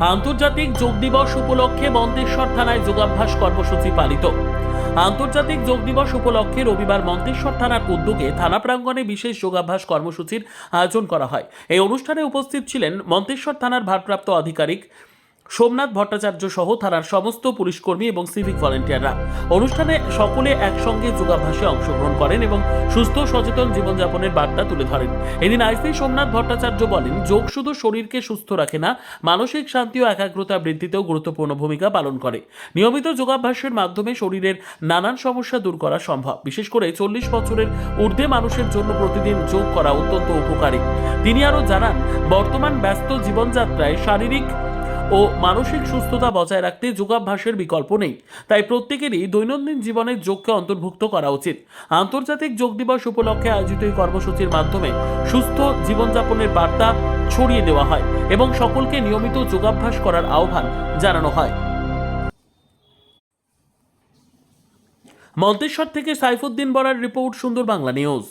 আন্তর্জাতিক যোগ দিবস উপলক্ষে মন্তেশ্বর থানায় যোগাভ্যাস কর্মসূচি পালিত। আন্তর্জাতিক যোগ দিবস উপলক্ষে রবিবার মন্তেশ্বর থানার উদ্যোগে থানা প্রাঙ্গণে বিশেষ যোগাভ্যাস কর্মসূচির আয়োজন করা হয়। এই অনুষ্ঠানে উপস্থিত ছিলেন মন্তেশ্বর থানার ভারপ্রাপ্ত আধিকারিক সোমনাথ ভট্টাচার্য সহ থানার সমস্ত পুলিশকর্মী এবং সিভিক ভলেন্টিয়াররা। অনুষ্ঠানে সকলে একসঙ্গে যোগাভ্যাসে অংশগ্রহণ করেন এবং সুস্থ সচেতন জীবনযাপনের বার্তা তুলে ধরেন। এদিন আইসি সোমনাথ ভট্টাচার্য বলেন, যোগ শুধু শরীরকে সুস্থ রাখে না, মানসিক শান্তি ও একাগ্রতা বৃদ্ধিতেও গুরুত্বপূর্ণ ভূমিকা পালন করে। নিয়মিত যোগাভ্যাসের মাধ্যমে শরীরের নানান সমস্যা দূর করা সম্ভব। বিশেষ করে 40 বছরের ঊর্ধ্বে মানুষের জন্য প্রতিদিন যোগ করা অত্যন্ত উপকারী। তিনি আরও জানান, বর্তমান ব্যস্ত জীবনযাত্রায় শারীরিক ও মানসিক সুস্থতা বজায় রাখতে যোগাভ্যাসের বিকল্প নেই। তাই প্রত্যেকেরই দৈনন্দিন জীবনে যোগকে অন্তর্ভুক্ত করা উচিত। আন্তর্জাতিক যোগ দিবস উপলক্ষে আয়োজিত এই কর্মসূচির মাধ্যমে সুস্থ জীবনযাপনের বার্তা ছড়িয়ে দেওয়া হয় এবং সকলকে নিয়মিত যোগাভ্যাস করার আহ্বান জানানো হয়। মন্তেশ্বর থেকে সাইফুদ্দিন বরার রিপোর্ট, সুন্দর বাংলা নিউজ।